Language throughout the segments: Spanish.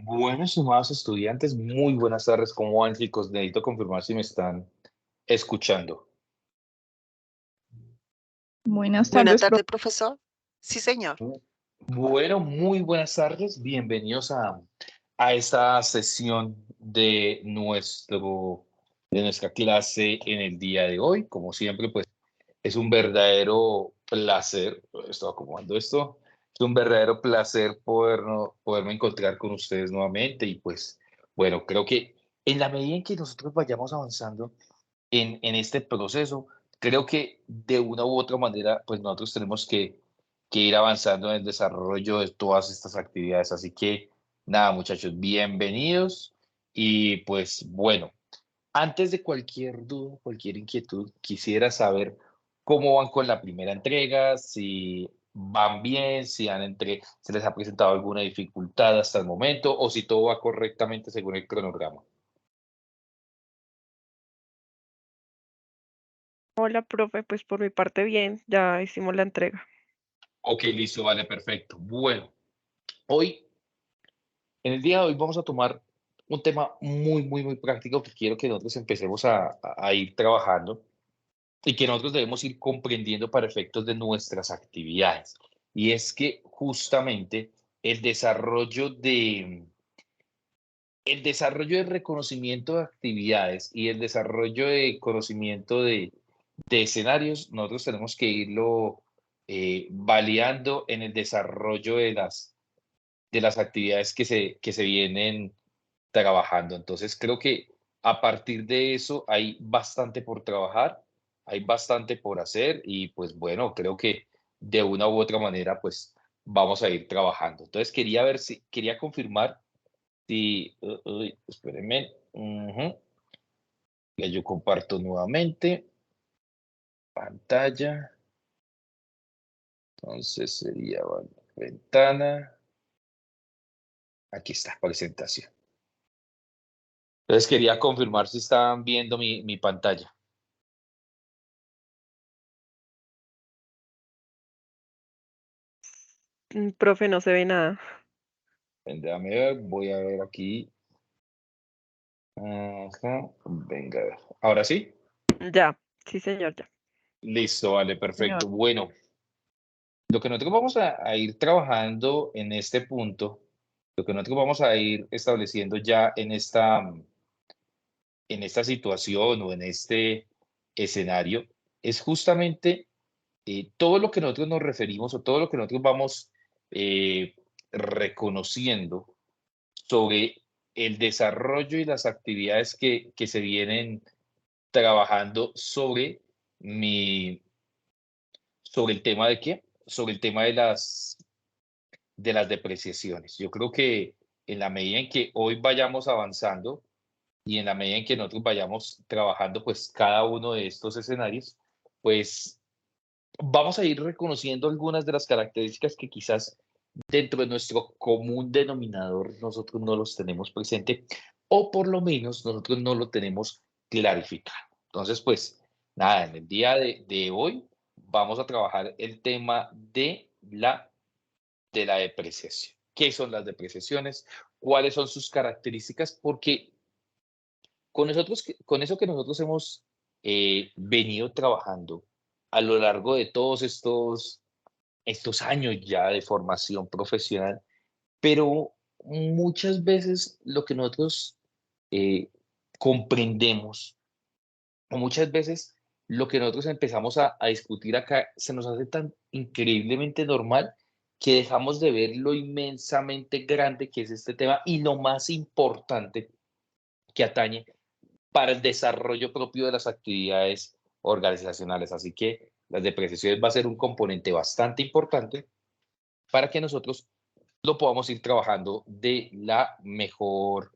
Bueno, estimados estudiantes, muy buenas tardes. ¿Cómo van, chicos? Necesito confirmar si me están escuchando. Buenas Buenas tardes, profe. tardes, profesor. Sí, señor. Bueno, muy buenas tardes. Bienvenidos a esta sesión de nuestra clase en el día de hoy. Como siempre, pues es un verdadero placer. Estoy acomodando esto. Es un verdadero placer poderme encontrar con ustedes nuevamente. Y pues, bueno, creo que en la medida en que nosotros vayamos avanzando en este proceso, creo que de una u otra manera, pues nosotros tenemos que ir avanzando en el desarrollo de todas estas actividades. Así que, nada, muchachos, bienvenidos. Y pues, bueno. Antes de cualquier duda, cualquier inquietud, quisiera saber cómo van con la primera entrega, si van bien, si se les ha presentado alguna dificultad hasta el momento o si todo va correctamente según el cronograma. Hola, profe. Pues por mi parte, bien, ya hicimos la entrega. Ok, listo, vale, perfecto. Bueno, hoy, en el día de hoy vamos a tomar un tema muy práctico que quiero que nosotros empecemos a ir trabajando y que nosotros debemos ir comprendiendo para efectos de nuestras actividades. Y es que justamente el desarrollo de, el desarrollo de reconocimiento de actividades y el desarrollo de conocimiento de escenarios, nosotros tenemos que irlo validando en el desarrollo de las actividades que se vienen trabajando. Entonces, creo que a partir de eso hay bastante por trabajar, hay bastante por hacer y pues bueno, creo que de una u otra manera pues vamos a ir trabajando. Entonces, quería confirmar si, espérenme, ya yo comparto nuevamente pantalla, entonces sería bueno, ventana, aquí está, presentación. Entonces quería confirmar si estaban viendo mi pantalla. Profe, no se ve nada. Déjame ver, voy a ver aquí. Ajá, venga, a ver. ¿Ahora sí? Ya, sí, señor, ya. Listo, vale, Señor. perfecto. Bueno, lo que nosotros vamos a ir trabajando en este punto, lo que nosotros vamos a ir estableciendo ya en esta situación o en este escenario, es justamente todo lo que nosotros nos referimos o todo lo que nosotros vamos eh, reconociendo sobre el desarrollo y las actividades que se vienen trabajando mi, sobre el tema de qué, sobre el tema de las depreciaciones. Yo creo que en la medida en que hoy vayamos avanzando y en la medida en que nosotros vayamos trabajando, pues cada uno de estos escenarios, pues vamos a ir reconociendo algunas de las características que quizás dentro de nuestro común denominador nosotros no los tenemos presente o por lo menos nosotros no lo tenemos clarificado. Entonces, pues nada, en el día de hoy vamos a trabajar el tema de la depreciación. ¿Qué son las depreciaciones? ¿Cuáles son sus características? Porque con eso que nosotros hemos venido trabajando a lo largo de todos estos años ya de formación profesional, pero muchas veces lo que nosotros eh, comprendemos, o muchas veces lo que nosotros empezamos a discutir acá se nos hace tan increíblemente normal que dejamos de ver lo inmensamente grande que es este tema y lo más importante que atañe para el desarrollo propio de las actividades organizacionales. Así que las depreciaciones va a ser un componente bastante importante para que nosotros lo podamos ir trabajando de la mejor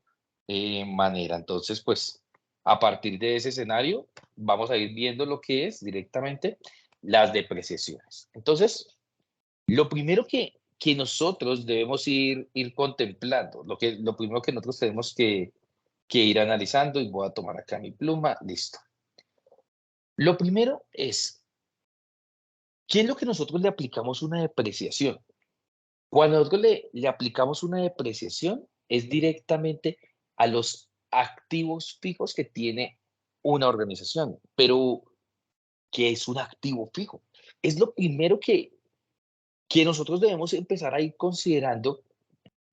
manera. Entonces, pues, a partir de ese escenario, vamos a ir viendo lo que es directamente las depreciaciones. Entonces, lo primero que nosotros debemos ir contemplando, lo primero que nosotros tenemos que ir analizando, y voy a tomar acá mi pluma, listo. Lo primero es, ¿qué es lo que nosotros le aplicamos una depreciación? Cuando nosotros le aplicamos una depreciación, es directamente a los activos fijos que tiene una organización. Pero, ¿qué es un activo fijo? Es lo primero que nosotros debemos empezar a ir considerando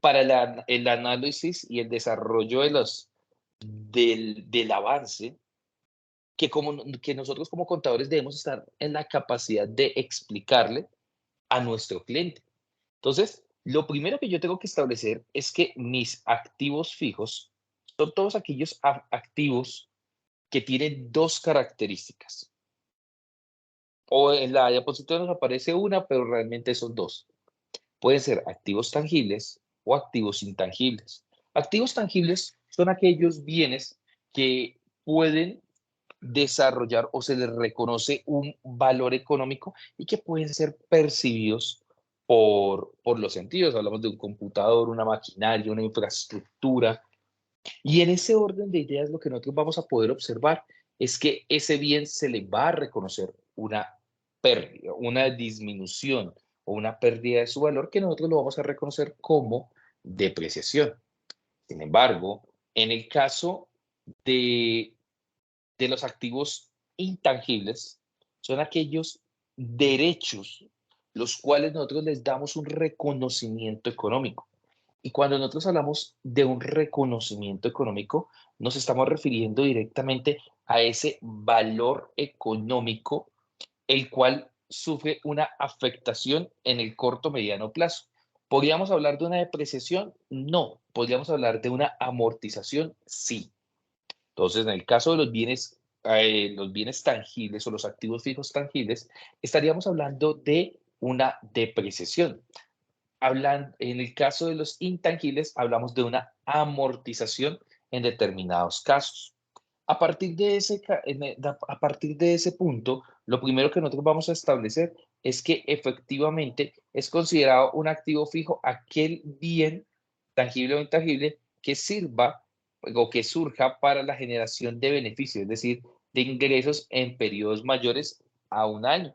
para el análisis y el desarrollo del avance que nosotros como contadores debemos estar en la capacidad de explicarle a nuestro cliente. Entonces, lo primero que yo tengo que establecer es que mis activos fijos son todos aquellos activos que tienen dos características. O en la diapositiva nos aparece una, pero realmente son dos. Pueden ser activos tangibles o activos intangibles. Activos tangibles son aquellos bienes que pueden desarrollar o se les reconoce un valor económico y que pueden ser percibidos por los sentidos. Hablamos de un computador, una maquinaria, una infraestructura. Y en ese orden de ideas lo que nosotros vamos a poder observar es que ese bien se le va a reconocer una pérdida, una disminución o una pérdida de su valor que nosotros lo vamos a reconocer como depreciación. Sin embargo, en el caso de los activos intangibles son aquellos derechos los cuales nosotros les damos un reconocimiento económico. Y cuando nosotros hablamos de un reconocimiento económico, nos estamos refiriendo directamente a ese valor económico, el cual sufre una afectación en el corto mediano plazo. ¿Podríamos hablar de una depreciación? No. ¿Podríamos hablar de una amortización? Sí. Entonces, en el caso de los bienes tangibles o los activos fijos tangibles, estaríamos hablando de una depreciación. En el caso de los intangibles, hablamos de una amortización en determinados casos. A partir de ese punto, lo primero que nosotros vamos a establecer es que efectivamente es considerado un activo fijo aquel bien tangible o intangible que sirva o que surja para la generación de beneficios, es decir, de ingresos en periodos mayores a un año.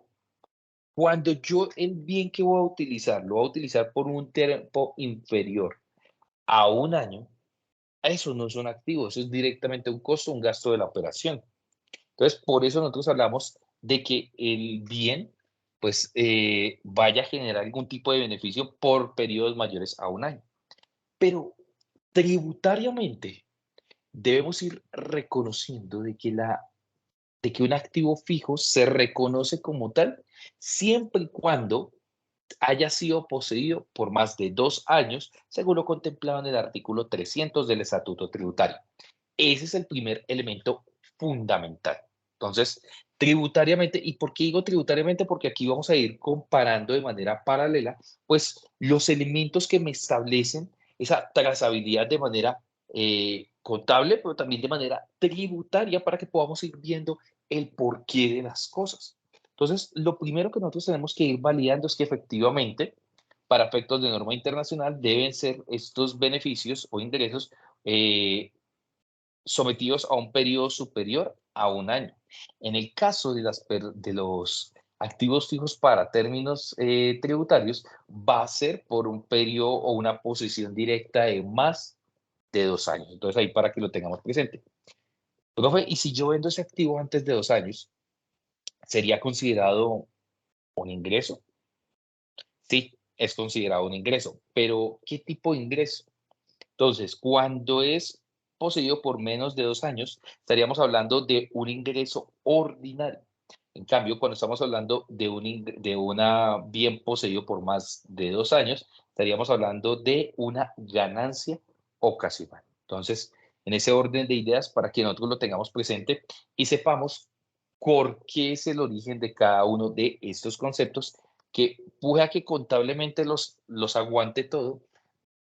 Cuando yo el bien que voy a utilizar, lo voy a utilizar por un tiempo inferior a un año, eso no es un activo, eso es directamente un costo, un gasto de la operación. Entonces, por eso nosotros hablamos de que el bien, pues, vaya a generar algún tipo de beneficio por periodos mayores a un año. Pero tributariamente debemos ir reconociendo de que un activo fijo se reconoce como tal siempre y cuando haya sido poseído por más de 2 años, según lo contemplado en el artículo 300 del Estatuto Tributario. Ese es el primer elemento fundamental. Entonces, tributariamente, ¿y por qué digo tributariamente? Porque aquí vamos a ir comparando de manera paralela, pues los elementos que me establecen esa trazabilidad de manera contable, pero también de manera tributaria para que podamos ir viendo el porqué de las cosas. Entonces, lo primero que nosotros tenemos que ir validando es que efectivamente, para efectos de norma internacional, deben ser estos beneficios o ingresos sometidos a un periodo superior a un año. En el caso de los activos fijos para términos tributarios, va a ser por un periodo o una posición directa de más de 2 años. Entonces, ahí para que lo tengamos presente. Profe, y si yo vendo ese activo antes de 2 años, ¿sería considerado un ingreso? Sí, es considerado un ingreso, pero ¿qué tipo de ingreso? Entonces, cuando es poseído por menos de 2 años, estaríamos hablando de un ingreso ordinario. En cambio, cuando estamos hablando de una bien poseído por más de 2 años, estaríamos hablando de una ganancia ocasional. Entonces, en ese orden de ideas, para que nosotros lo tengamos presente y sepamos por qué es el origen de cada uno de estos conceptos, que pueda que contablemente los aguante todo,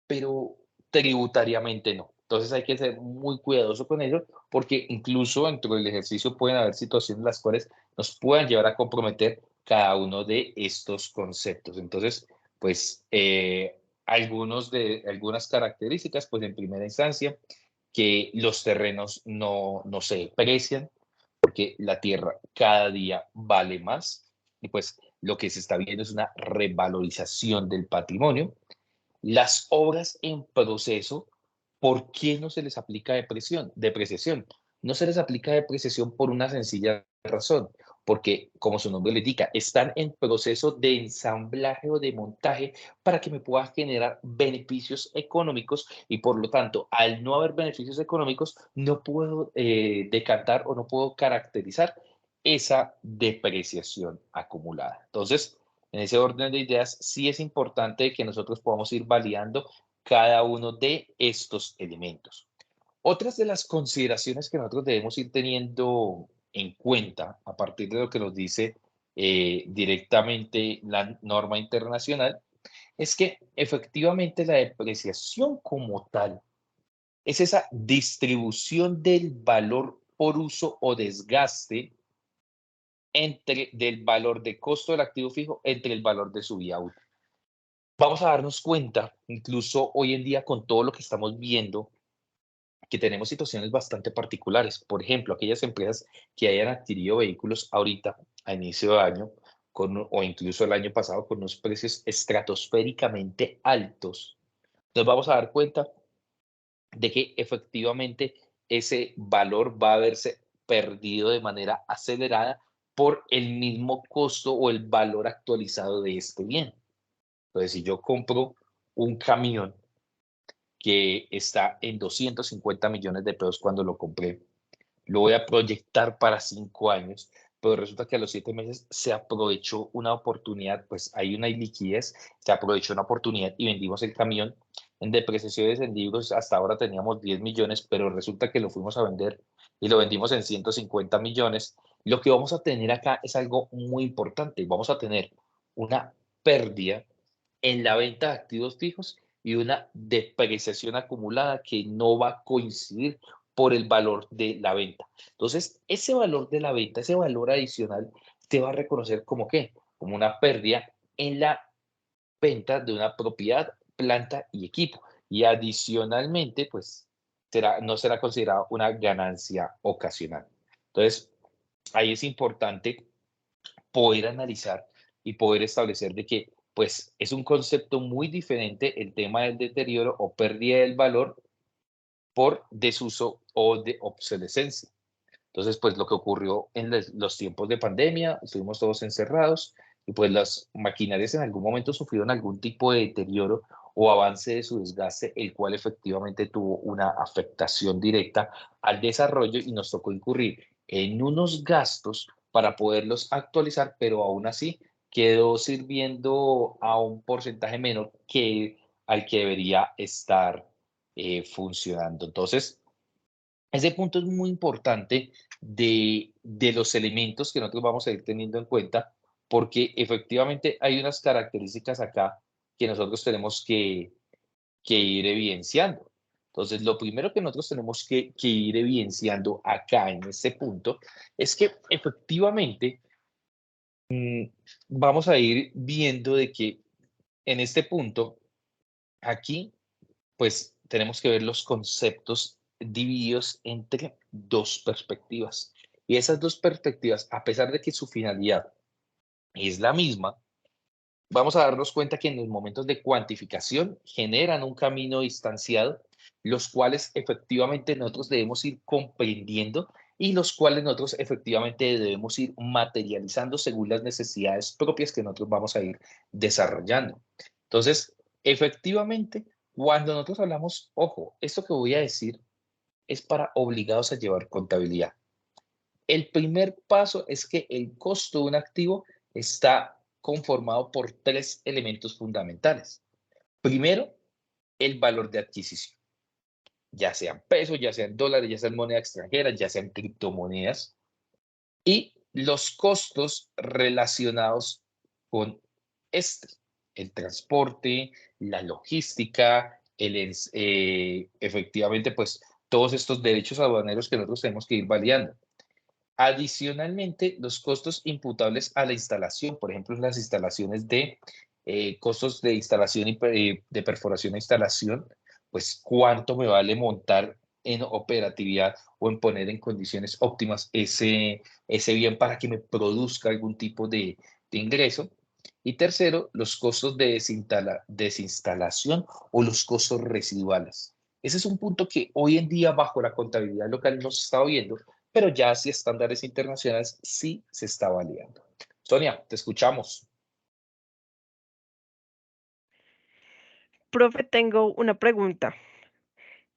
pero tributariamente no. Entonces hay que ser muy cuidadoso con ello porque incluso dentro del ejercicio pueden haber situaciones en las cuales nos puedan llevar a comprometer cada uno de estos conceptos. Entonces, pues algunas características, pues en primera instancia, que los terrenos no se deprecian porque la tierra cada día vale más y pues lo que se está viendo es una revalorización del patrimonio. Las obras en proceso, ¿Por qué no se les aplica depreciación? No se les aplica depreciación por una sencilla razón, porque, como su nombre le indica, están en proceso de ensamblaje o de montaje para que me pueda generar beneficios económicos y, por lo tanto, al no haber beneficios económicos, no puedo decantar o no puedo caracterizar esa depreciación acumulada. Entonces, en ese orden de ideas, sí es importante que nosotros podamos ir validando cada uno de estos elementos. Otras de las consideraciones que nosotros debemos ir teniendo en cuenta a partir de lo que nos dice directamente la norma internacional es que efectivamente la depreciación como tal es esa distribución del valor por uso o desgaste del valor de costo del activo fijo entre el valor de su vida útil. Vamos a darnos cuenta, incluso hoy en día con todo lo que estamos viendo, que tenemos situaciones bastante particulares. Por ejemplo, aquellas empresas que hayan adquirido vehículos ahorita, a inicio de año, o incluso el año pasado, con unos precios estratosféricamente altos, nos vamos a dar cuenta de que efectivamente ese valor va a verse perdido de manera acelerada por el mismo costo o el valor actualizado de este bien. Entonces, si yo compro un camión que está en 250 millones de pesos cuando lo compré, lo voy a proyectar para 5 años, pero resulta que a los 7 meses se aprovechó una oportunidad, pues hay una liquidez, se aprovechó una oportunidad y vendimos el camión. En depreciaciones en libros hasta ahora teníamos 10 millones, pero resulta que lo fuimos a vender y lo vendimos en 150 millones. Lo que vamos a tener acá es algo muy importante. Vamos a tener una pérdida en la venta de activos fijos y una depreciación acumulada que no va a coincidir por el valor de la venta. Entonces, ese valor de la venta, ese valor adicional, te va a reconocer como qué, como una pérdida en la venta de una propiedad, planta y equipo. Y adicionalmente, pues, no será considerada una ganancia ocasional. Entonces, ahí es importante poder analizar y poder establecer de que, pues, es un concepto muy diferente el tema del deterioro o pérdida del valor por desuso o de obsolescencia. Entonces, pues lo que ocurrió en los tiempos de pandemia, estuvimos todos encerrados y pues las maquinarias en algún momento sufrieron algún tipo de deterioro o avance de su desgaste, el cual efectivamente tuvo una afectación directa al desarrollo y nos tocó incurrir en unos gastos para poderlos actualizar, pero aún así quedó sirviendo a un porcentaje menor que al que debería estar funcionando. Entonces, ese punto es muy importante de los elementos que nosotros vamos a ir teniendo en cuenta, porque efectivamente hay unas características acá que nosotros tenemos que ir evidenciando. Entonces, lo primero que nosotros tenemos que ir evidenciando acá en este punto es que efectivamente vamos a ir viendo de que en este punto, aquí pues tenemos que ver los conceptos divididos entre dos perspectivas. Y esas dos perspectivas, a pesar de que su finalidad es la misma, vamos a darnos cuenta que en los momentos de cuantificación generan un camino distanciado, los cuales efectivamente nosotros debemos ir comprendiendo y los cuales nosotros efectivamente debemos ir materializando según las necesidades propias que nosotros vamos a ir desarrollando. Entonces, efectivamente, cuando nosotros hablamos, ojo, esto que voy a decir es para obligados a llevar contabilidad. El primer paso es que el costo de un activo está conformado por tres elementos fundamentales. Primero, el valor de adquisición, ya sean pesos, ya sean dólares, ya sean moneda extranjera, ya sean criptomonedas, y los costos relacionados con este, el transporte, la logística, efectivamente, pues todos estos derechos aduaneros que nosotros tenemos que ir validando. Adicionalmente, los costos imputables a la instalación, por ejemplo, las instalaciones de costos de instalación y de perforación e instalación, pues cuánto me vale montar en operatividad o en poner en condiciones óptimas ese bien para que me produzca algún tipo de ingreso. Y tercero, los costos de desinstalación o los costos residuales. Ese es un punto que hoy en día bajo la contabilidad local no se está viendo, pero ya hacia estándares internacionales sí se está validando. Sonia, te escuchamos. Profe, tengo una pregunta.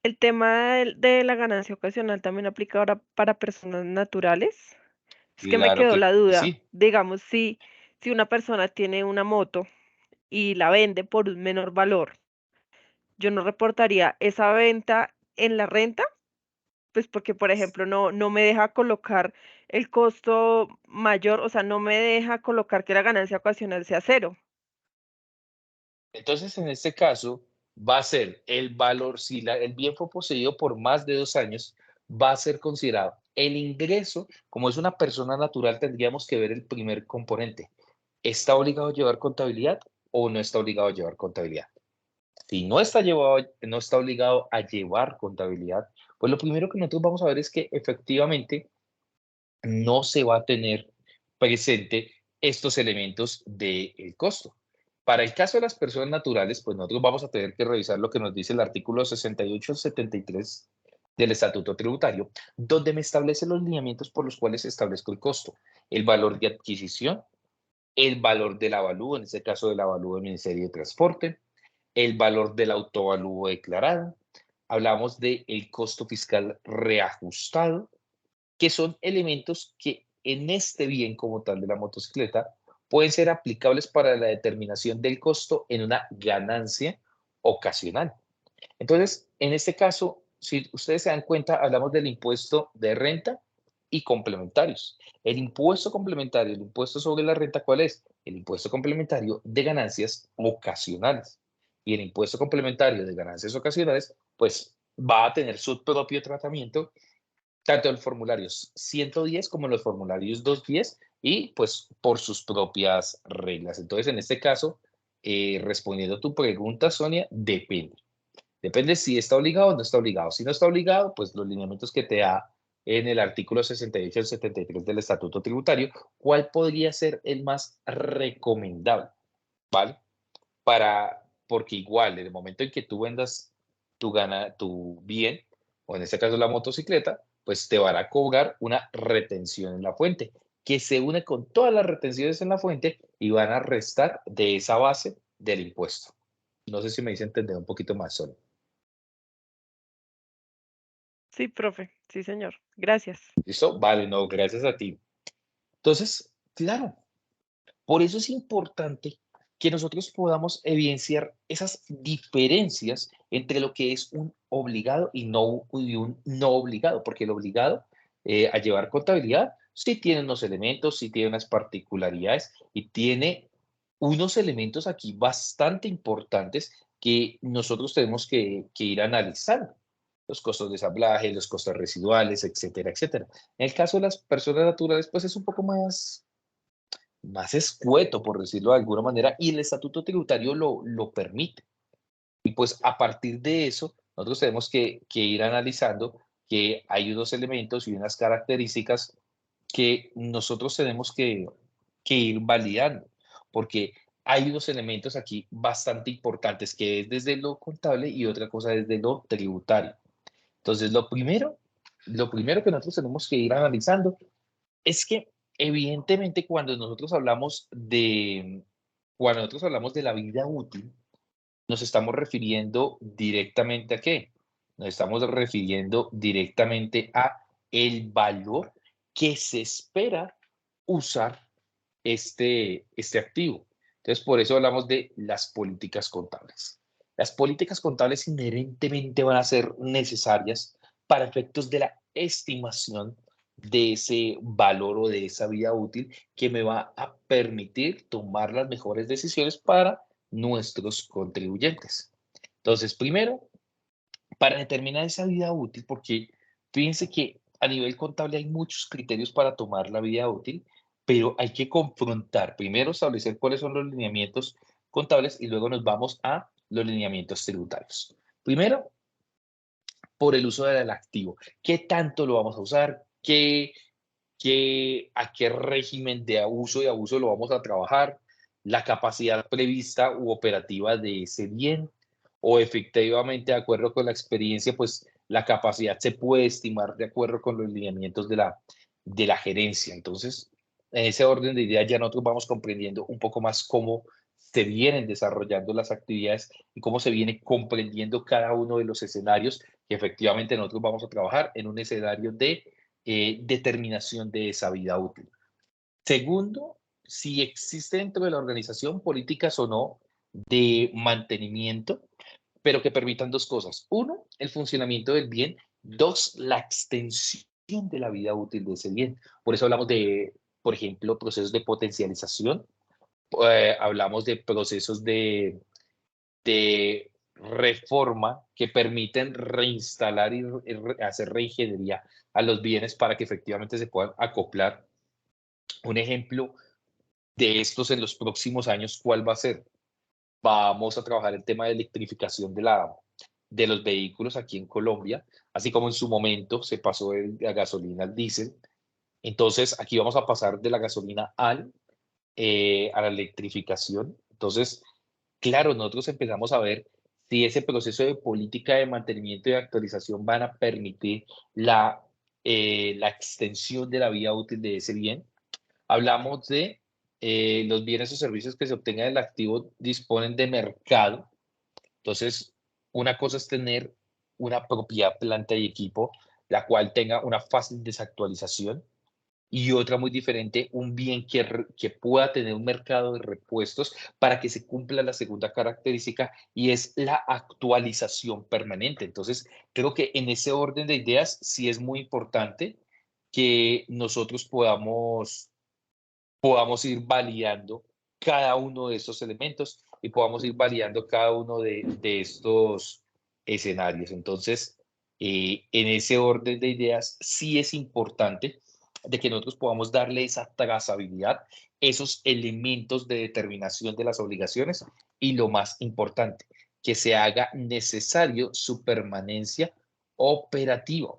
¿El tema de la ganancia ocasional también aplica ahora para personas naturales? Es que me Claro quedó que la duda. sí. Digamos, si una persona tiene una moto y la vende por un menor valor, ¿yo no reportaría esa venta en la renta? Pues porque, por ejemplo, no me deja colocar el costo mayor, o sea, no me deja colocar que la ganancia ocasional sea cero. Entonces, en este caso, va a ser el valor, si el bien fue poseído por más de 2 años, va a ser considerado el ingreso, como es una persona natural, tendríamos que ver el primer componente. ¿Está obligado a llevar contabilidad o no está obligado a llevar contabilidad? Si no está, no está obligado a llevar contabilidad, pues lo primero que nosotros vamos a ver es que efectivamente no se va a tener presente estos elementos del costo. Para el caso de las personas naturales, pues nosotros vamos a tener que revisar lo que nos dice el artículo 68 al 73 del Estatuto Tributario, donde me establece los lineamientos por los cuales establezco el costo, el valor de adquisición, el valor del avalúo, en este caso del avalúo del Ministerio de Transporte, el valor del autoavalúo declarado, hablamos del costo fiscal reajustado, que son elementos que en este bien como tal de la motocicleta pueden ser aplicables para la determinación del costo en una ganancia ocasional. Entonces, en este caso, si ustedes se dan cuenta, hablamos del impuesto de renta y complementarios. El impuesto complementario, el impuesto sobre la renta, ¿cuál es? El impuesto complementario de ganancias ocasionales. Y el impuesto complementario de ganancias ocasionales, pues va a tener su propio tratamiento tanto en los formularios 110 como en los formularios 210 y pues por sus propias reglas. Entonces, en este caso, respondiendo a tu pregunta, Sonia, depende. Depende si está obligado o no está obligado. Si no está obligado, pues los lineamientos que te da en el artículo 68 al 73 del Estatuto Tributario, ¿cuál podría ser el más recomendable? ¿Vale? Porque igual, en el momento en que tú vendas tu bien, o en este caso la motocicleta, pues te van a cobrar una retención en la fuente, que se une con todas las retenciones en la fuente y van a restar de esa base del impuesto. No sé si me hice entender un poquito más solo. Sí, profe. Sí, señor. Gracias. ¿Listo? Vale, no, gracias a ti. Entonces, claro, por eso es importante que nosotros podamos evidenciar esas diferencias entre lo que es un obligado y un no obligado, porque el obligado a llevar contabilidad sí tiene unos elementos, sí tiene unas particularidades y tiene unos elementos aquí bastante importantes que nosotros tenemos que ir analizando. Los costos de ensamblaje, los costos residuales, etcétera, etcétera. En el caso de las personas naturales, pues es un poco más escueto, por decirlo de alguna manera, y el estatuto tributario lo permite. Y pues a partir de eso, nosotros tenemos que ir analizando que hay unos elementos y unas características que nosotros tenemos que ir validando, porque hay unos elementos aquí bastante importantes, que es desde lo contable y otra cosa desde lo tributario. Entonces, lo primero que nosotros tenemos que ir analizando es que evidentemente cuando nosotros hablamos de la vida útil, nos estamos refiriendo directamente a qué? Nos estamos refiriendo directamente a el valor que se espera usar este activo. Entonces, por eso hablamos de las políticas contables. Las políticas contables inherentemente van a ser necesarias para efectos de la estimación de ese valor o de esa vida útil que me va a permitir tomar las mejores decisiones para nuestros contribuyentes. Entonces, primero, para determinar esa vida útil, porque fíjense que a nivel contable hay muchos criterios para tomar la vida útil, pero hay que confrontar, primero establecer cuáles son los lineamientos contables y luego nos vamos a los lineamientos tributarios. Primero, por el uso del activo. ¿Qué tanto lo vamos a usar? ¿A qué régimen de uso y abuso lo vamos a trabajar? La capacidad prevista u operativa de ese bien. o efectivamente de acuerdo con la experiencia, pues la capacidad se puede estimar de acuerdo con los lineamientos de la gerencia. Entonces, en ese orden de ideas ya nosotros vamos comprendiendo un poco más cómo se vienen desarrollando las actividades y cómo se viene comprendiendo cada uno de los escenarios que efectivamente nosotros vamos a trabajar en un escenario de determinación de esa vida útil. Segundo, si existe dentro de la organización políticas o no de mantenimiento, pero que permitan dos cosas. Uno, el funcionamiento del bien. Dos, la extensión de la vida útil de ese bien. Por eso hablamos de, por ejemplo, procesos de potencialización, hablamos de procesos de reforma que permiten reinstalar y hacer reingeniería a los bienes para que efectivamente se puedan acoplar. Un ejemplo de estos en los próximos años, ¿cuál va a ser? Vamos a trabajar el tema de electrificación de los vehículos aquí en Colombia, así como en su momento se pasó de la gasolina al diésel. Entonces, aquí vamos a pasar de la gasolina a la electrificación. Entonces, claro, nosotros empezamos a ver si ese proceso de política de mantenimiento y de actualización van a permitir la extensión de la vida útil de ese bien. Hablamos de los bienes o servicios que se obtengan del activo disponen de mercado. Entonces, una cosa es tener una propia planta y equipo, la cual tenga una fácil desactualización, y otra muy diferente, un bien que pueda tener un mercado de repuestos para que se cumpla la segunda característica y es la actualización permanente. Entonces, creo que en ese orden de ideas sí es muy importante que nosotros podamos ir validando cada uno de estos elementos y podamos ir validando cada uno de estos escenarios. Entonces, en ese orden de ideas, sí es importante de que nosotros podamos darle esa trazabilidad, esos elementos de determinación de las obligaciones y lo más importante, que se haga necesario su permanencia operativa,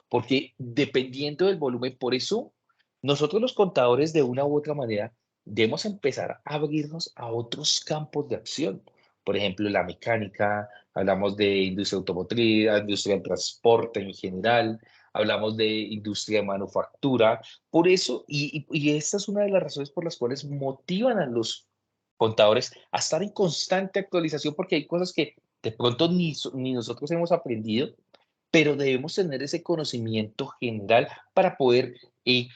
porque dependiendo del volumen, por eso nosotros los contadores de una u otra manera debemos empezar a abrirnos a otros campos de acción. Por ejemplo, la mecánica, hablamos de industria automotriz, industria del transporte en general, hablamos de industria de manufactura. Por eso, y esta es una de las razones por las cuales motivan a los contadores a estar en constante actualización, porque hay cosas que de pronto ni nosotros hemos aprendido, pero debemos tener ese conocimiento general para poder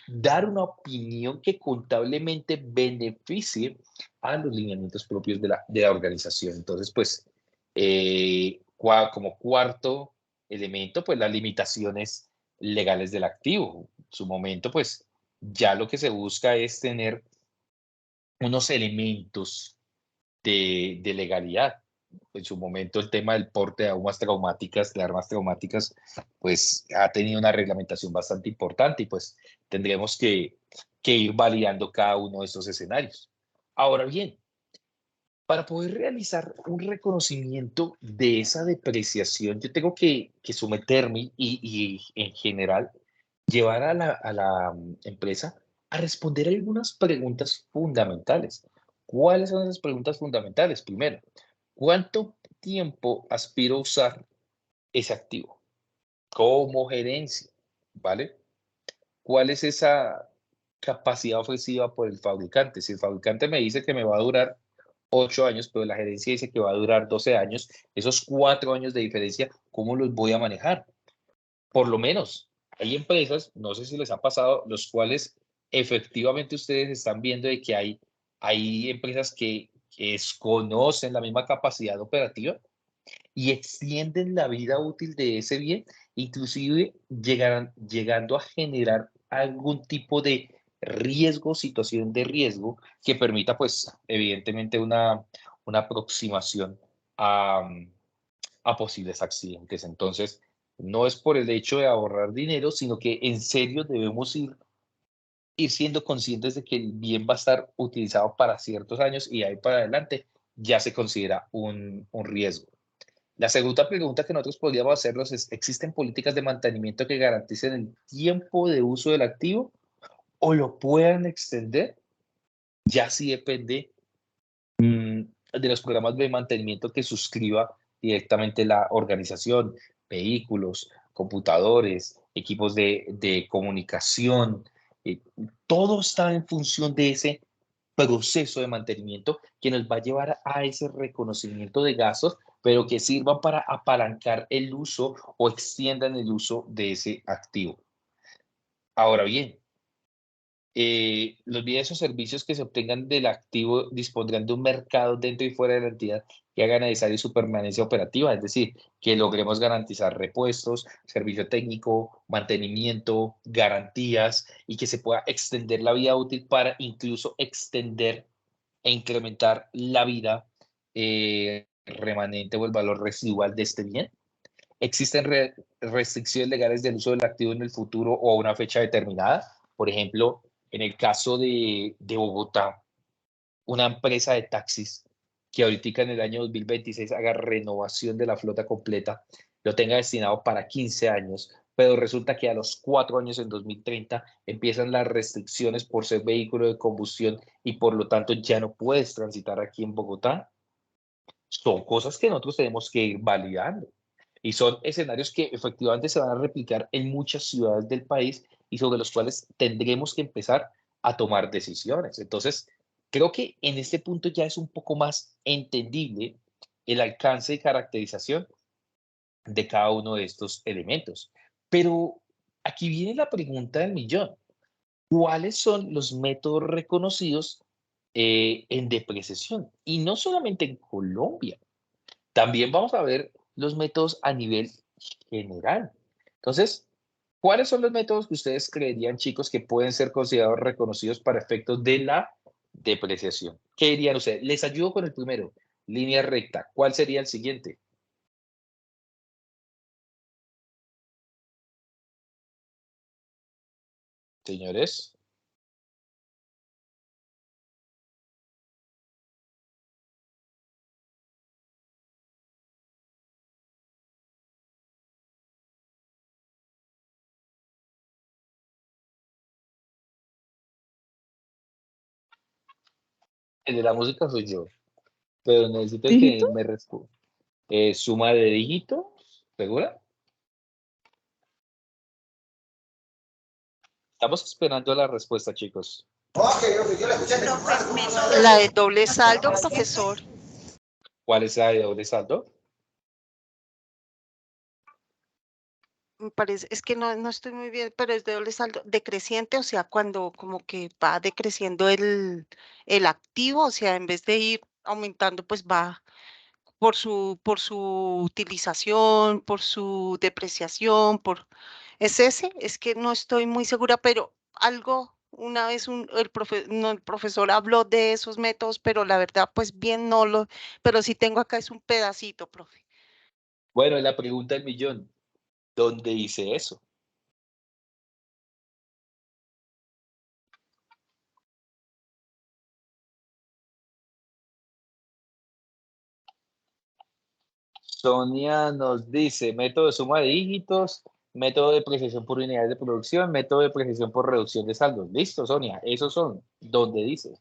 dar una opinión que contablemente beneficie a los lineamientos propios de la organización. Entonces, pues, como cuarto elemento, pues las limitaciones legales del activo. En su momento, pues, ya lo que se busca es tener unos elementos de legalidad. En su momento el tema del porte de armas traumáticas, pues ha tenido una reglamentación bastante importante y pues tendremos que ir validando cada uno de estos escenarios. Ahora bien, para poder realizar un reconocimiento de esa depreciación, yo tengo que someterme y en general llevar a la empresa a responder algunas preguntas fundamentales. ¿Cuáles son esas preguntas fundamentales? Primero, ¿cuánto tiempo aspiro a usar ese activo como gerencia? ¿Vale? ¿Cuál es esa capacidad ofrecida por el fabricante? Si el fabricante me dice que me va a durar 8 años, pero la gerencia dice que va a durar 12 años, esos 4 años de diferencia, ¿cómo los voy a manejar? Por lo menos, hay empresas, no sé si les ha pasado, los cuales efectivamente ustedes están viendo de que hay empresas que desconocen la misma capacidad operativa y extienden la vida útil de ese bien, inclusive llegando a generar algún tipo de riesgo, situación de riesgo que permita, pues, evidentemente una aproximación a, a posibles accidentes. Entonces, no es por el hecho de ahorrar dinero, sino que en serio debemos ir siendo conscientes de que el bien va a estar utilizado para ciertos años y ahí para adelante ya se considera un riesgo. La segunda pregunta que nosotros podríamos hacernos es, ¿existen políticas de mantenimiento que garanticen el tiempo de uso del activo o lo puedan extender? Ya sí depende de los programas de mantenimiento que suscriba, directamente la organización, vehículos, computadores, equipos de comunicación, todo está en función de ese proceso de mantenimiento que nos va a llevar a ese reconocimiento de gastos, pero que sirvan para apalancar el uso o extiendan el uso de ese activo. Ahora bien, los bienes o servicios que se obtengan del activo dispondrán de un mercado dentro y fuera de la entidad que haga necesaria su permanencia operativa, es decir, que logremos garantizar repuestos, servicio técnico, mantenimiento, garantías y que se pueda extender la vida útil para incluso extender e incrementar la vida remanente o el valor residual de este bien. ¿Existen restricciones legales del uso del activo en el futuro o a una fecha determinada? Por ejemplo, en el caso de Bogotá, una empresa de taxis que ahorita en el año 2026 haga renovación de la flota completa, lo tenga destinado para 15 años, pero resulta que a los 4 años, en 2030, empiezan las restricciones por ser vehículo de combustión y por lo tanto ya no puedes transitar aquí en Bogotá. Son cosas que nosotros tenemos que ir validando. Y son escenarios que efectivamente se van a replicar en muchas ciudades del país y sobre los cuales tendremos que empezar a tomar decisiones. Entonces, creo que en este punto ya es un poco más entendible el alcance y caracterización de cada uno de estos elementos. Pero aquí viene la pregunta del millón. ¿Cuáles son los métodos reconocidos en depreciación? Y no solamente en Colombia. También vamos a ver los métodos a nivel general. Entonces, ¿cuáles son los métodos que ustedes creerían, chicos, que pueden ser considerados reconocidos para efectos de la depreciación? ¿Qué dirían ustedes? Les ayudo con el primero, línea recta. ¿Cuál sería el siguiente? Señores, el de la música soy yo, pero necesito que ¿Dígito? me responda. Suma de dígitos, ¿segura? Estamos esperando la respuesta, chicos. La de doble saldo, profesor. ¿Cuál es la de doble saldo? Me parece, es que no estoy muy bien, pero es de doble saldo decreciente, o sea, cuando como que va decreciendo el activo, o sea, en vez de ir aumentando, pues va por su utilización, por su depreciación, ¿es ese? Es que no estoy muy segura, pero algo, una vez el profesor habló de esos métodos, pero la verdad, pues bien pero sí tengo acá es un pedacito, profe. Bueno, la pregunta del millón. ¿Dónde dice eso? Sonia nos dice método de suma de dígitos, método de depreciación por unidades de producción, método de depreciación por reducción de saldos. Listo, Sonia, esos son. ¿Dónde dice?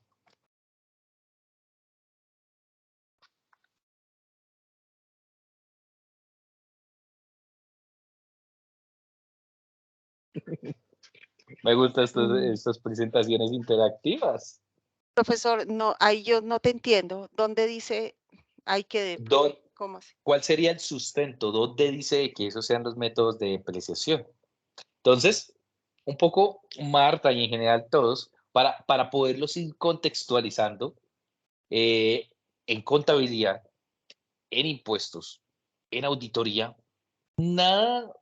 Me gustan Mm, estas presentaciones interactivas. Profesor, no, ahí yo no te entiendo. ¿Dónde dice hay que de, ¿Dó- profe? ¿Cómo así? ¿Cuál sería el sustento? ¿Dónde dice que esos sean los métodos de depreciación? Entonces, un poco, Marta, y en general todos, para poderlos ir contextualizando, eh, en contabilidad, en impuestos, en auditoría, nada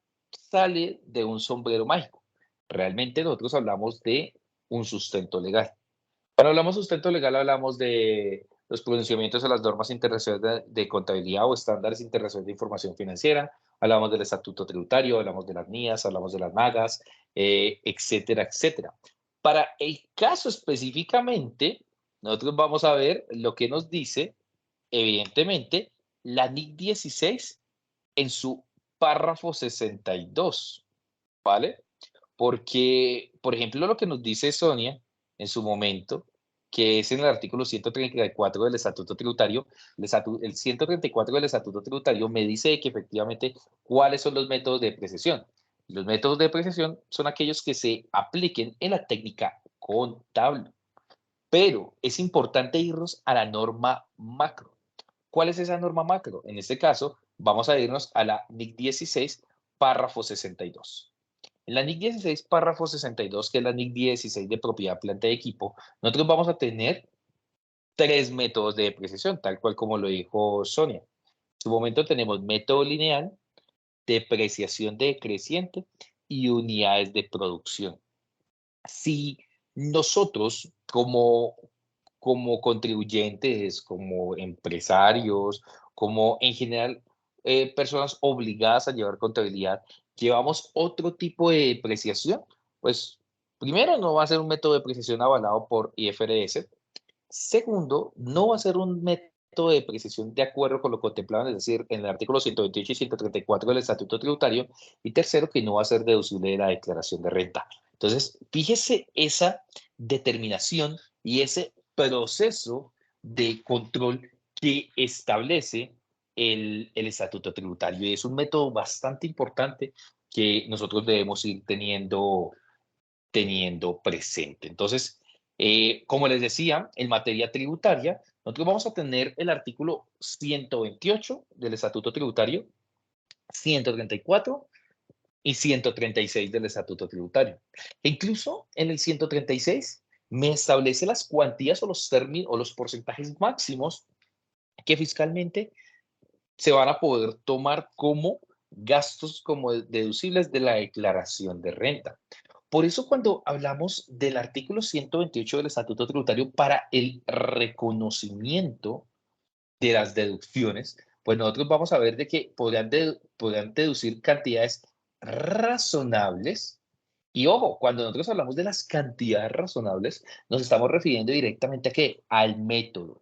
sale de un sombrero mágico. Realmente nosotros hablamos de un sustento legal. Cuando hablamos de sustento legal, hablamos de los pronunciamientos de las normas internacionales de contabilidad o estándares internacionales de información financiera, hablamos del estatuto tributario, hablamos de las NIAs, hablamos de las MAGAS, etcétera, etcétera. Para el caso específicamente, nosotros vamos a ver lo que nos dice, evidentemente, la NIC 16 en su párrafo 62, ¿vale? Porque, por ejemplo, lo que nos dice Sonia en su momento, que es en el artículo 134 del Estatuto Tributario. El 134 del Estatuto Tributario me dice que efectivamente cuáles son los métodos de depreciación. Los métodos de depreciación son aquellos que se apliquen en la técnica contable. Pero es importante irnos a la norma macro. ¿Cuál es esa norma macro? En este caso, vamos a irnos a la NIC 16, párrafo 62. En la NIC 16, párrafo 62, que es la NIC 16 de propiedad, planta y equipo, nosotros vamos a tener 3 métodos de depreciación, tal cual como lo dijo Sonia. En su momento tenemos método lineal, depreciación decreciente y unidades de producción. Si nosotros como contribuyentes, como empresarios, como en general personas obligadas a llevar contabilidad, llevamos otro tipo de depreciación, pues primero no va a ser un método de depreciación avalado por IFRS. Segundo, no va a ser un método de depreciación de acuerdo con lo contemplado, es decir, en el artículo 128 y 134 del Estatuto Tributario. Y tercero, que no va a ser deducible de la declaración de renta. Entonces, fíjese esa determinación y ese proceso de control que establece el Estatuto Tributario. Y es un método bastante importante que nosotros debemos ir teniendo presente. Entonces, como les decía, en materia tributaria, nosotros vamos a tener el artículo 128 del Estatuto Tributario, 134 y 136 del Estatuto Tributario. E incluso en el 136 me establece las cuantías o los términos o los porcentajes máximos que fiscalmente se van a poder tomar como gastos como deducibles de la declaración de renta. Por eso cuando hablamos del artículo 128 del Estatuto Tributario para el reconocimiento de las deducciones, pues nosotros vamos a ver de que podrán deducir cantidades razonables. Y ojo, cuando nosotros hablamos de las cantidades razonables, nos estamos refiriendo directamente a qué, al método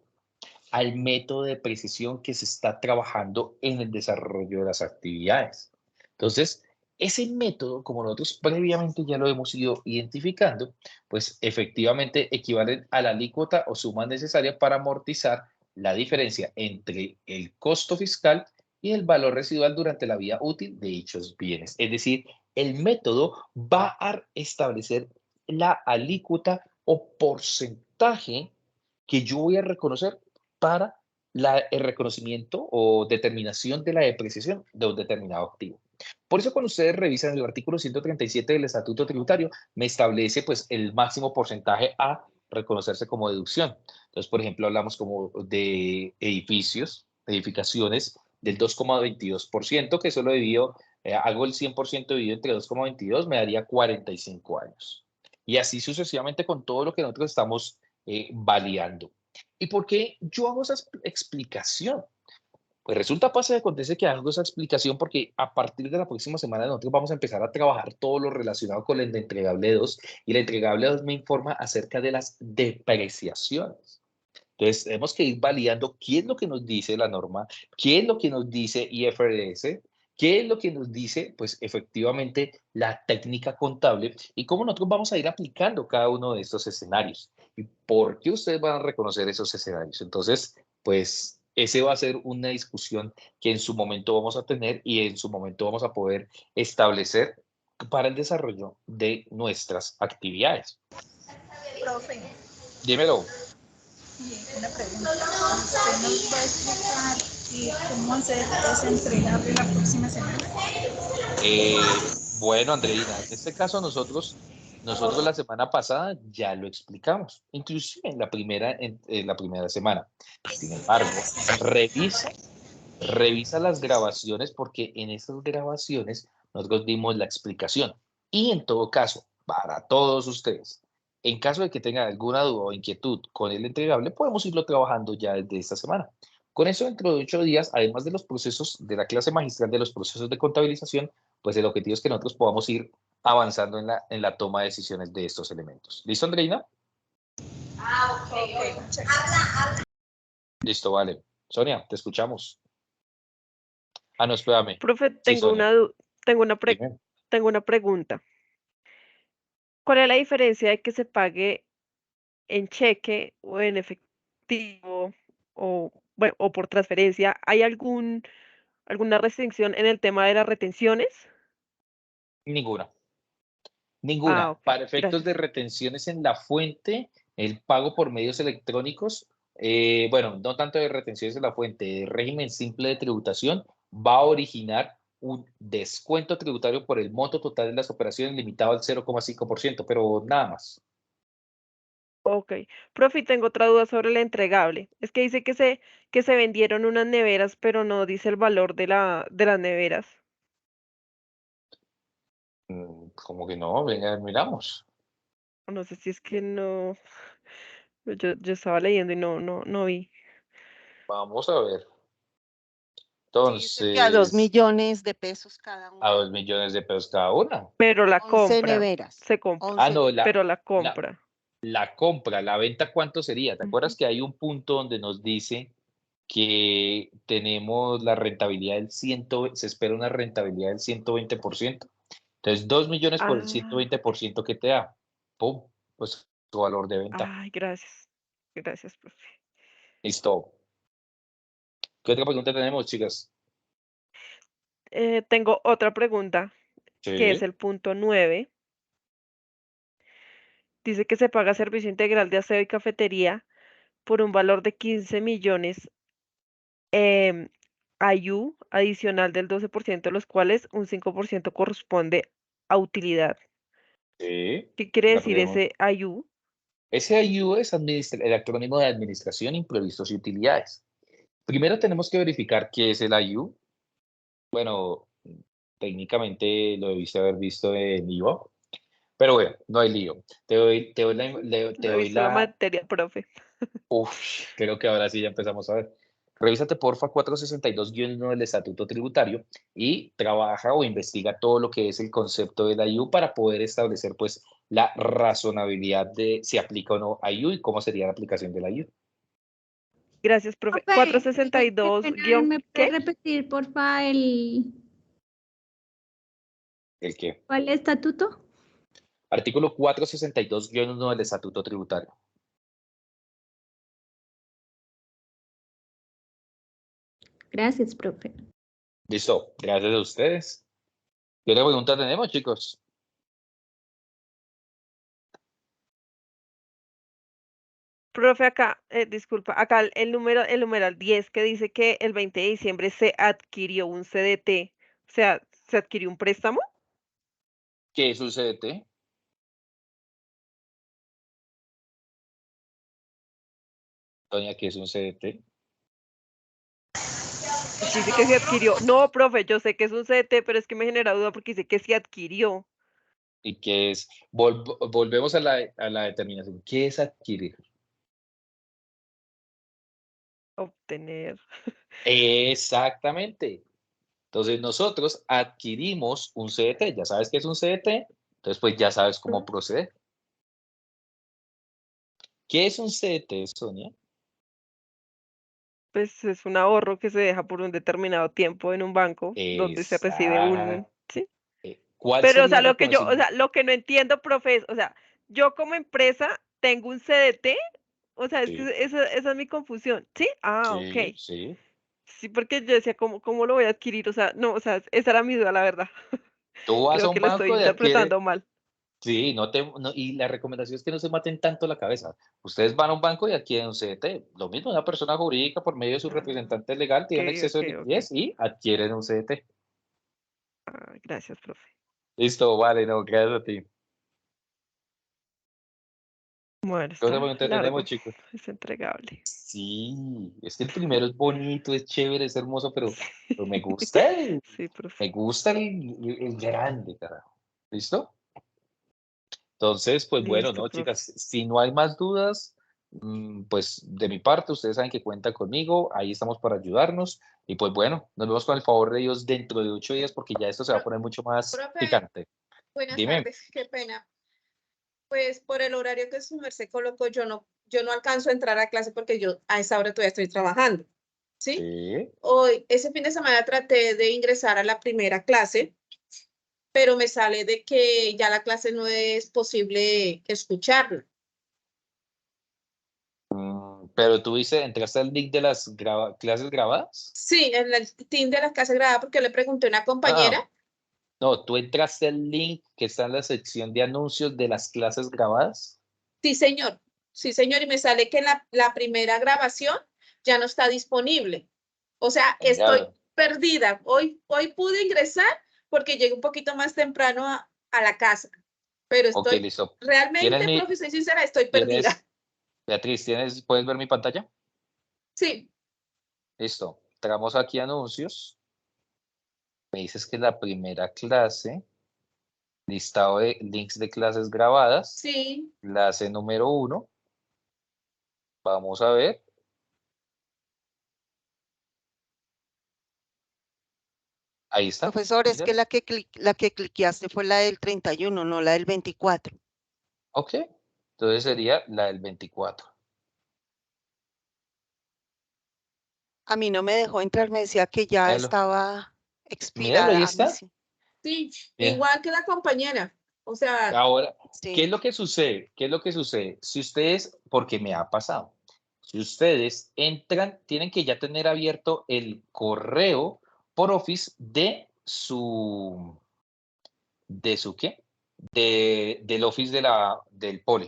de precisión que se está trabajando en el desarrollo de las actividades. Entonces, ese método, como nosotros previamente ya lo hemos ido identificando, pues efectivamente equivalen a la alícuota o suma necesaria para amortizar la diferencia entre el costo fiscal y el valor residual durante la vida útil de dichos bienes. Es decir, el método va a establecer la alícuota o porcentaje que yo voy a reconocer para el reconocimiento o determinación de la depreciación de un determinado activo. Por eso cuando ustedes revisan el artículo 137 del Estatuto Tributario, me establece pues el máximo porcentaje a reconocerse como deducción. Entonces, por ejemplo, hablamos como de edificaciones del 2,22%, que eso lo divido, hago el 100% dividido entre 2,22, me daría 45 años. Y así sucesivamente con todo lo que nosotros estamos validando. ¿Y por qué yo hago esa explicación? Pues resulta, pasa y acontece que hago esa explicación porque a partir de la próxima semana nosotros vamos a empezar a trabajar todo lo relacionado con el entregable 2 y el entregable 2 me informa acerca de las depreciaciones. Entonces tenemos que ir validando qué es lo que nos dice la norma, qué es lo que nos dice IFRS, qué es lo que nos dice, pues efectivamente, la técnica contable y cómo nosotros vamos a ir aplicando cada uno de estos escenarios y por qué ustedes van a reconocer esos escenarios. Entonces, pues ese va a ser una discusión que en su momento vamos a tener y en su momento vamos a poder establecer para el desarrollo de nuestras actividades. Profe, Dímelo. una pregunta. ¿Usted nos va a explicar cómo hacer ese entregable la próxima semana? Bueno, Andreina, en este caso nosotros la semana pasada ya lo explicamos, inclusive en la primera semana. Sin embargo, revisa las grabaciones porque en esas grabaciones nosotros dimos la explicación. Y en todo caso, para todos ustedes, en caso de que tengan alguna duda o inquietud con el entregable, podemos irlo trabajando ya desde esta semana. Con eso, dentro de 8 días, además de los procesos de la clase magistral de los procesos de contabilización, pues el objetivo es que nosotros podamos ir avanzando en la toma de decisiones de estos elementos. ¿Listo, Andreina? Ok, muchas gracias. Listo, vale. Sonia, te escuchamos. Ah, no, espérame. Profe, Sí, Sonia. Dime. tengo una pregunta. ¿Cuál es la diferencia de que se pague en cheque o en efectivo o, bueno, o por transferencia, ¿hay alguna restricción en el tema de las retenciones? Ninguna. Ah, Ninguna. ok, Para efectos de gracias. retenciones en la fuente, el pago por medios electrónicos, bueno, no tanto de retenciones en la fuente, de régimen simple de tributación, va a originar un descuento tributario por el monto total de las operaciones limitado al 0,5%, pero nada más. Ok. Profe, tengo otra duda sobre el entregable. Es que dice que se vendieron unas neveras, pero no dice el valor de las neveras. Como que no, venga, miramos. No sé si es que no. Yo estaba leyendo y no vi. Vamos a ver. Sí, dice que a 2 Entonces, millones de pesos cada a una. 2 millones de pesos cada una. Pero la 11 compra, neveras. se compra. 11 No, neveras. Pero la la, compra. la compra, la venta, ¿cuánto sería? ¿Te Ujú. acuerdas que hay un punto donde nos dice que tenemos la rentabilidad se espera una rentabilidad del 120%? Entonces, 2 millones por el Ah, ok. 120% que te da, ¡pum! Pues tu valor de venta. Ay, gracias. Gracias, profe. Listo. ¿Qué otra pregunta tenemos, chicas? Tengo otra pregunta, que es Sí, el punto 9. Dice que se paga servicio integral de aseo y cafetería por un valor de 15 millones IU adicional del 12%, de los cuales un 5% corresponde a utilidad. sí. ¿Qué quiere La decir pregunta. ese IU? SIU es el acrónimo de Administración, Imprevistos y Utilidades. Primero tenemos que verificar qué es el IU. Bueno, técnicamente lo debiste haber visto en IVA, pero bueno, no hay lío. Te No he doy visto la la, materia, profe. creo que ahora sí ya empezamos a ver. Revísate porfa 462-1 del Estatuto Tributario y trabaja o investiga todo lo que es el concepto de la IU para poder establecer pues la razonabilidad de si aplica o no a IU y cómo sería la aplicación de la IU. Gracias, profe. Profe, qué 462 pena, guión, ¿me puede ¿qué? repetir, porfa, ¿El qué? cuál estatuto? Artículo 462-1 del Estatuto Tributario. Gracias, profe. Listo, gracias a ustedes. ¿Qué otra pregunta tenemos, chicos? Profe, acá, disculpa, acá el numeral 10 que dice que el 20 de diciembre se adquirió un CDT, o sea, ¿se adquirió un préstamo? ¿Qué es un CDT? Doña, ¿qué es un CDT? Es que dice que se adquirió. No, profe, yo sé que es un CDT, pero es que me genera duda porque dice que se adquirió. ¿Y qué es? Volvemos a la determinación. ¿Qué es adquirir? Obtener. Exactamente. Entonces nosotros adquirimos un CDT. Ya sabes qué es un CDT, entonces pues ya sabes cómo proceder. ¿Qué es un CDT, Sonia? Pues es un ahorro que se deja por un determinado tiempo en un banco donde se recibe un, Exacto. ¿sí? ¿Cuál Pero, o sería sea, el reconocimiento? lo que no entiendo, profe, es, o sea, yo como empresa tengo un CDT, o sea, es que Sí, esa es mi confusión, ¿sí? Ah, ok. sí, sí. Sí, porque yo decía, ¿cómo lo voy a adquirir? O sea, no, o sea, esa era mi duda, la verdad. Tú vas a Creo un que lo estoy banco y adquieres. interpretando mal. Sí, y la recomendación es que no se maten tanto la cabeza. Ustedes van a un banco y adquieren un CDT. Lo mismo, una persona jurídica por medio de su Ah, representante legal ok, tiene un exceso ok, de ok. liquidez y adquieren un CDT. Ah, gracias, profe. Listo, vale, no, gracias a ti. Bueno, ¿Qué otra está pregunta tenemos, largo, chicos? es entregable. Sí, es que el primero es bonito, es chévere, es hermoso, pero Sí, sí, profe. me gusta el grande, carajo. ¿Listo? Entonces, pues bueno, Listo, ¿no, profe. chicas? Si no hay más dudas, pues de mi parte, ustedes saben que cuentan conmigo, ahí estamos para ayudarnos. Y pues bueno, nos vemos con el favor de Dios dentro de 8 días porque ya esto se va a Pro- poner mucho más Profe, picante. buenas Dime. tardes, qué pena. Pues por el horario que su merced colocó, yo no alcanzo a entrar a clase porque yo a esa hora todavía estoy trabajando, ¿sí? Sí, Hoy, ese fin de semana traté de ingresar a la primera clase, pero me sale de que ya la clase no es posible escucharla. Pero tú entraste al link de las clases grabadas. Sí, en el team de la casa grabada, porque le pregunté a una compañera. No, tú entraste al link que está en la sección de anuncios de las clases grabadas. Sí, señor. Sí, señor. Y me sale que la primera grabación ya no está disponible. O sea, estoy Claro. perdida. Hoy pude ingresar porque llegué un poquito más temprano a la casa. Pero Ok, estoy listo. realmente, profe, soy sincera, estoy perdida. Beatriz, ¿puedes ver mi pantalla? Sí. Listo. Entramos aquí a anuncios. Me dices que la primera clase, listado de links de clases grabadas. Sí. Clase número 1. Vamos a ver. Ahí está. Profesor, es que Mira. la que cliqueaste fue la del 31, no la del 24. Ok. Entonces sería la del 24. A mí no me dejó entrar, me decía que ya Míralo. estaba Míralo, ahí expirada. A mí está. sí. Sí, Mira. igual que la compañera. O sea, Ahora, Sí. ¿qué es lo que sucede? ¿Qué es lo que sucede? Si ustedes, porque me ha pasado, si ustedes entran, tienen que ya tener abierto el correo por Office de su ¿qué? Del Office del Poli.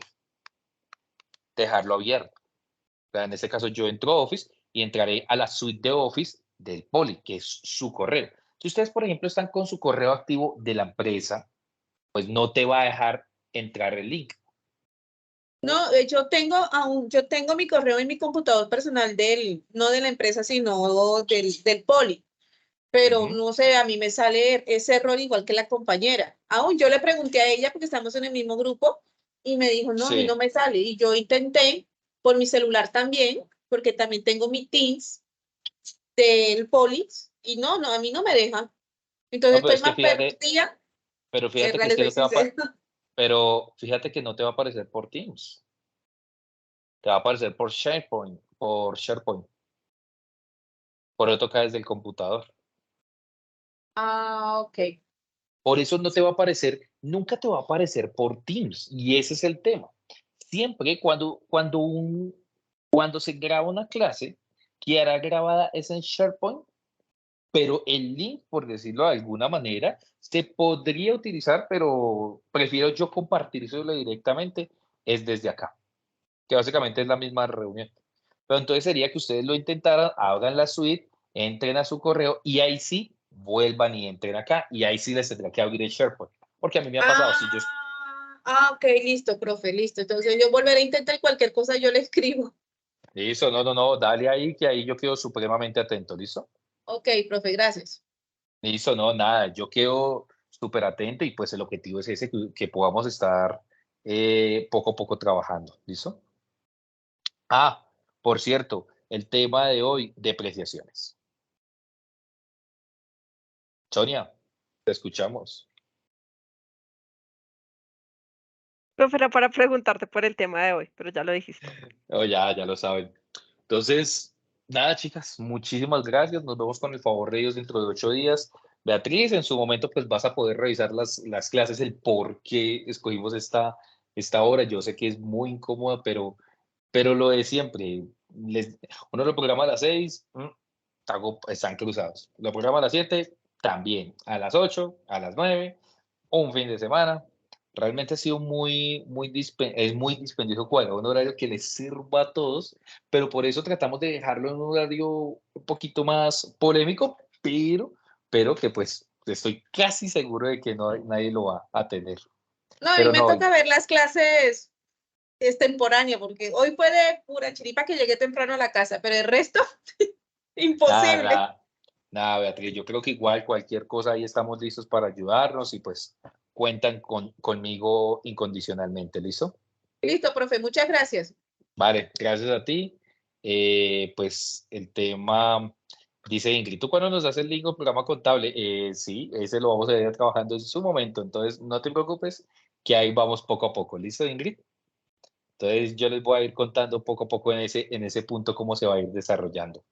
Dejarlo abierto. O sea, en este caso yo entro a Office y entraré a la suite de Office del Poli, que es su correo. Si ustedes, por ejemplo, están con su correo activo de la empresa, pues no te va a dejar entrar el link. no, yo tengo mi correo en mi computador personal no de la empresa, sino del Poli. Pero no sé, a mí me sale ese error igual que la compañera. Aún yo le pregunté a ella porque estamos en el mismo grupo y me dijo, no, a mí Sí. no me sale. Y yo intenté por mi celular también, porque también tengo mi Teams del Poli y no, a mí no me deja. Entonces No, pero estoy es que más perdida. pero fíjate que Le es que soy no te va a sincera. pero fíjate que no te va a aparecer por Teams. Te va a aparecer por SharePoint, Por eso toca desde el computador. Ah, ok. Por eso no te va a aparecer, nunca te va a aparecer por Teams. Y ese es el tema. Siempre cuando se graba una clase, quedará grabada es en SharePoint, pero el link, por decirlo de alguna manera, se podría utilizar, pero prefiero yo compartírselo directamente, es desde acá, que básicamente es la misma reunión. Pero entonces sería que ustedes lo intentaran, abran la suite, entren a su correo y ahí sí vuelvan y entren acá y ahí sí les tendrá que abrir el SharePoint. Porque a mí me ha pasado, si yo... Ok, listo, profe, listo. Entonces yo volveré a intentar cualquier cosa, yo le escribo. Listo, no, dale ahí, que ahí yo quedo supremamente atento, ¿listo? Ok, profe, gracias. Listo, no, nada, yo quedo súper atento y pues el objetivo es ese, que podamos estar poco a poco trabajando, ¿listo? Ah, por cierto, el tema de hoy, depreciaciones. Sonia, te escuchamos. Profe, era para preguntarte por el tema de hoy, pero ya lo dijiste. Oh, ya lo saben. Entonces, nada, chicas, muchísimas gracias. Nos vemos con el favor de Dios dentro de 8 días. Beatriz, en su momento, pues vas a poder revisar las clases, el por qué escogimos esta hora. Yo sé que es muy incómoda, pero lo de siempre. Uno lo programa a las 6, están cruzados. Lo programa a las 7, también. A las 8, a las 9, un fin de semana. Realmente ha sido es muy dispendioso cuadrar un horario que les sirva a todos, pero por eso tratamos de dejarlo en un horario un poquito más polémico, pero que pues estoy casi seguro de que nadie lo va a tener. No, y Pero me no, toca ver las clases extemporáneas, porque hoy fue de pura chiripa que llegué temprano a la casa, pero el resto, imposible. nada, Beatriz, yo creo que igual cualquier cosa ahí estamos listos para ayudarnos y pues cuentan conmigo incondicionalmente, ¿listo? Listo, profe, muchas gracias. Vale, gracias a ti. Pues el tema, dice Ingrid, ¿tú cuándo nos haces el link al programa contable? Sí, ese lo vamos a ir trabajando en su momento, entonces no te preocupes, que ahí vamos poco a poco, ¿listo, Ingrid? Entonces yo les voy a ir contando poco a poco en ese punto cómo se va a ir desarrollando.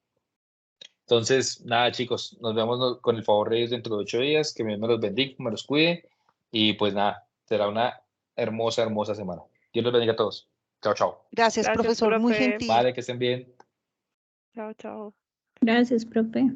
Entonces, nada, chicos, nos vemos con el favor de Dios dentro de 8 días, que Dios me los bendiga, me los cuide y pues nada, será una hermosa semana. Dios los bendiga a todos. Chao, chao. Gracias, Gracias, profesor, muy profe. gentil. Vale, que estén bien. Chao, chao. Gracias, profe.